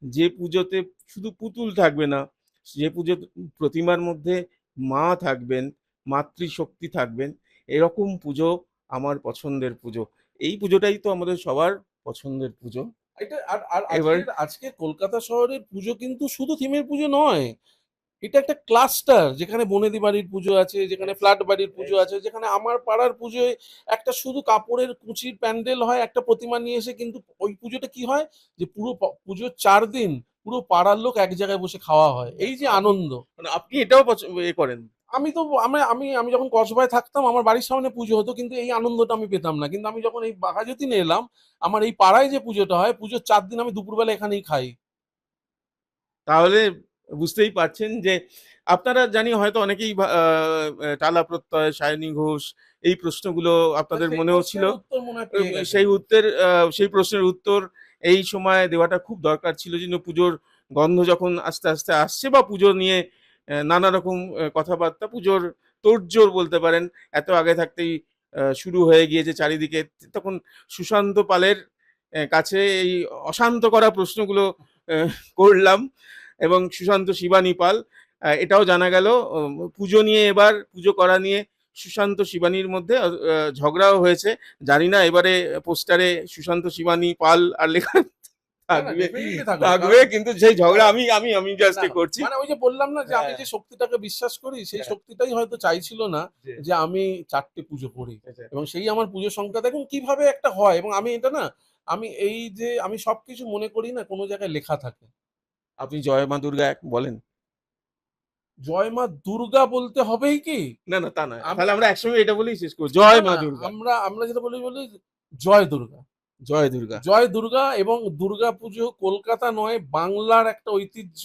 যে পুজোতে শুধু পুতুল থাকবে না, যে পুজো প্রতিমার মধ্যে মা থাকবেন, মাতৃশক্তি থাকবেন, এরকম পুজো আমার পছন্দের পুজো। এই পুজোটাই তো আমাদের সবার পছন্দের পুজো। এটা আর আর এবার আজকের আজকে কলকাতা শহরের পুজো কিন্তু শুধু থিমের পুজো নয়, এটা একটা ক্লাস্টার, যেখানে বনেদি বাড়ির পুজো আছে, যেখানে ফ্ল্যাট বাড়ির পুজো আছে, যেখানে আমার পাড়ার পুজোয় একটা শুধু কাপড়ের কুচির প্যান্ডেল হয়, একটা প্রতিমা নিয়ে এসে, কিন্তু ওই পুজোটা কি হয় যে পুরো পুজোর 4 দিন পুরো পাড়ার লোক এক জায়গায় বসে খাওয়া হয়, এই যে আপনি আনন্দ। মানে আপনি এটাও এ করেন। আমি তো আমি আমি আমি যখন কসবায় থাকতাম আমার বাড়ির সামনে পুজো হতো, কিন্তু এই আনন্দটা আমি পেতাম না, কিন্তু আমি যখন এই বাঘাযতীনে এলাম, আমার এই পাড়ায় যে পুজোটা হয়, পুজোর 4 দিন আমি দুপুরবেলা এখানেই খাই। তাহলে বুঝতেই পারছেন যে আপনারা জানি হয়তো অনেকেই টালা প্রত্যয়, সায়নী ঘোষ, এই প্রশ্নগুলো তা আপনাদের সেই মনেও ছিল। প্রশ্নের উত্তর মনে হয় পেয়ে গেছেন। সেই প্রশ্নের উত্তর এই সময় দেওয়াটা খুব দরকার ছিল, যেন পুজোর গন্ধ যখন আস্তে আস্তে আসছে, বা পুজো নিয়ে নানা রকম কথাবার্তা, পুজোর তোড়জোড় বলতে পারেন, এত আগে থাকতেই শুরু হয়ে গিয়েছে চারিদিকে, তখন সুশান্ত পালের কাছে এই অশান্ত করা প্রশ্নগুলো আহ, করলাম। এবং সুশান্ত শিবানী পাল, এটাও জানা গেল পুজো নিয়ে, এবার পুজো করা নিয়ে সুশান্ত শিবানীর মধ্যে ঝগড়াও হয়েছে। জানি না এবারে পোস্টারে সুশান্ত শিবানী পাল আর লেখা থাকবে ডেফিনেটলি থাকবে, থাকবে, কারণ কিন্তু সেই ঝগড়া আমি জাস্ট না, না, করছি। মানে ওই যে বললাম না যে আমি হ্যাঁ, যে শক্তিটাকে বিশ্বাস করি, সেই হ্যাঁ, শক্তিটাই হয়তো চাইছিল না যে, যে আমি ৪টে পুজো করি। আচ্ছা, এবং সেই আমার পুজোর সংখ্যা দেখুন কিভাবে একটা হয়, এবং আমি এটা না, আমি এই যে আমি সবকিছু মনে করি না কোনো জায়গায় লেখা থাকে। আপনি জয় মা দুর্গা এক বলেন? জয় মা দুর্গা বলতে হবেই কি? না, না, তা নয়। আমি তাহলে আমরা একসঙ্গে এটা বলেই শেষ করব। না, জয় মা না, দুর্গা। আমরা আমরা যেটা বলি জয় দুর্গা। জয় দুর্গা। জয় দুর্গা, এবং দুর্গাপুজো কলকাতা নয়, বাংলার একটা ঐতিহ্য,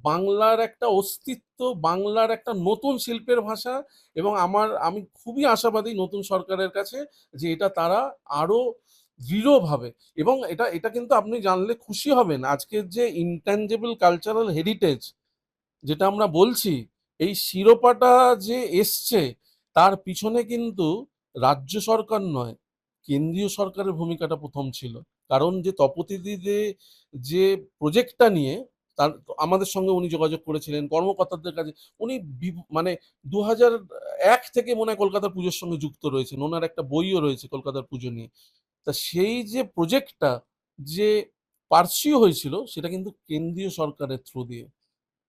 বাংলার একটা অস্তিত্ব, বাংলার একটা নতুন শিল্পের ভাষা। এবং আমি খুবই আশাবাদী নতুন সরকারের কাছে যে এটা তারা আরো দৃঢ়ভাবে, এবং এটা এটা কিন্তু আপনি জানলে খুশি হবেন, আজকের যে ইনট্যাঞ্জেবল কালচারাল হেরিটেজ যেটা আমরা বলছি, এই শিরোপাটা যে এসছে, তার পিছনে কিন্তু রাজ্য সরকার নয়, কেন্দ্রীয় সরকারের ভূমিকাটা প্রথম ছিল। কারণ যে তপোতিদি যে প্রজেক্টটা নিয়ে তার আমাদের সঙ্গে উনি যোগাযোগ করেছিলেন কর্মকর্তাদের কাছে। উনি মানে ২০০১ থেকে মনে হয় কলকাতার পুজোর সঙ্গে যুক্ত রয়েছেন, ওনার একটা বইও রয়েছে কলকাতার পুজো নিয়ে। তা সেই যে প্রজেক্টটা যে পার্সিউ হয়েছিল, সেটা কিন্তু কেন্দ্রীয় সরকারের থ্রু দিয়ে।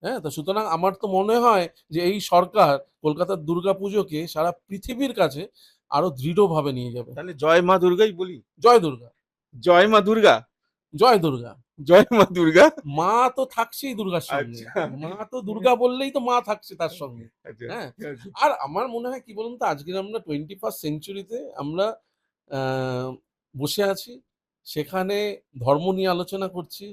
হ্যাঁ? তো সুতরাং আমার তো মনে হয় যে এই সরকার কলকাতার দুর্গাপুজোকে সারা পৃথিবীর কাছে আরো দৃঢ়ভাবে নিয়ে যাবে। তাহলে জয় মা দুর্গাই বলি? জয় দুর্গা, জয় মা দুর্গা? জয় দুর্গা। জয় মা দুর্গা? মা তো থাকছেই দুর্গার সঙ্গে। আচ্ছা। মা তো দুর্গা বললেই তো মা থাকছে তার সঙ্গে। আচ্ছা, হ্যাঁ? ঠিক আছে। আর আমার মনে হয় কি বলুন তো, আজকের আমরা 21st সেঞ্চুরিতে আমরা আ বসে আছি। সেখানে ধর্ম নিয়ে আলোচনা করছি।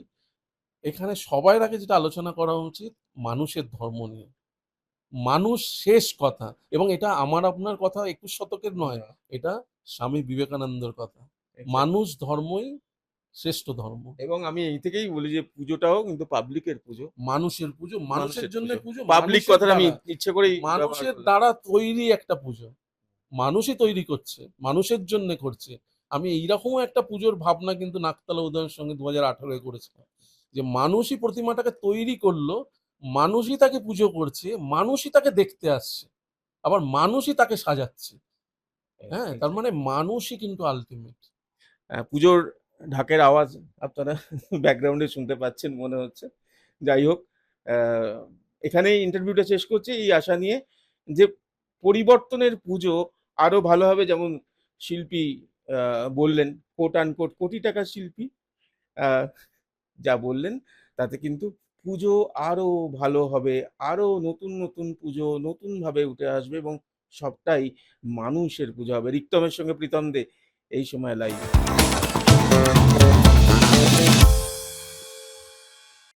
এখানে সবার আগে যেটা আলোচনা করা উচিত, মানুষের ধর্ম নিয়ে। মানুষ শেষ কথা, এবং এটা আমার আপনার কথা ২১ শতকের নয়, না, এটা স্বামী বিবেকানন্দের কথা। exactly। মানুষ ধর্মই শ্রেষ্ঠ ধর্ম। এবং আমি এই থেকেই বলি যে পুজোটাও কিন্তু পাবলিকের পুজো, মানুষের পুজো, মানুষের মানুষের জন্য পুজো। পুজো, পাবলিক কথাটা আমি ইচ্ছে করেই ব্যবহার মানুষের করলাম। দ্বারা তৈরি একটা পুজো। মানুষই তৈরি করছে, মানুষের জন্যে করছে। আমি এইরকমও একটা পুজোর ভাবনা কিন্তু নাকতলা উদয়নের সঙ্গে ২০১৮ এ করেছিলাম। যে মানুষই প্রতিমাটাকে তৈরি করলো, মানুষই তাকে পুজো করছে, মানুষই তাকে দেখতে আসছে। আবার মানুষই তাকে সাজাচ্ছে। হ্যাঁ? তার মানে মানুষই কিন্তু আল্টিমেট। পুজোর ঢাকের আওয়াজ আপনারা ব্যাকগ্রাউন্ডে শুনতে পাচ্ছেন মনে হচ্ছে। যাই হোক, আহ, এখানেই ইন্টারভিউটা শেষ করছি এই আশা নিয়ে যে পরিবর্তনের পুজো আরো ভালো হবে। যেমন শিল্পী বললেন, কোট আনকোট কোটি টাকার শিল্পী আহ, যা বললেন, তাতে কিন্তু পুজো আরো ভালো হবে, আরো নতুন নতুন পুজো নতুন ভাবে উঠে আসবে, এবং সবটাই মানুষের পুজো হবে। রিক্তমের সঙ্গে প্রীতম দে, এই সময় লাইভ।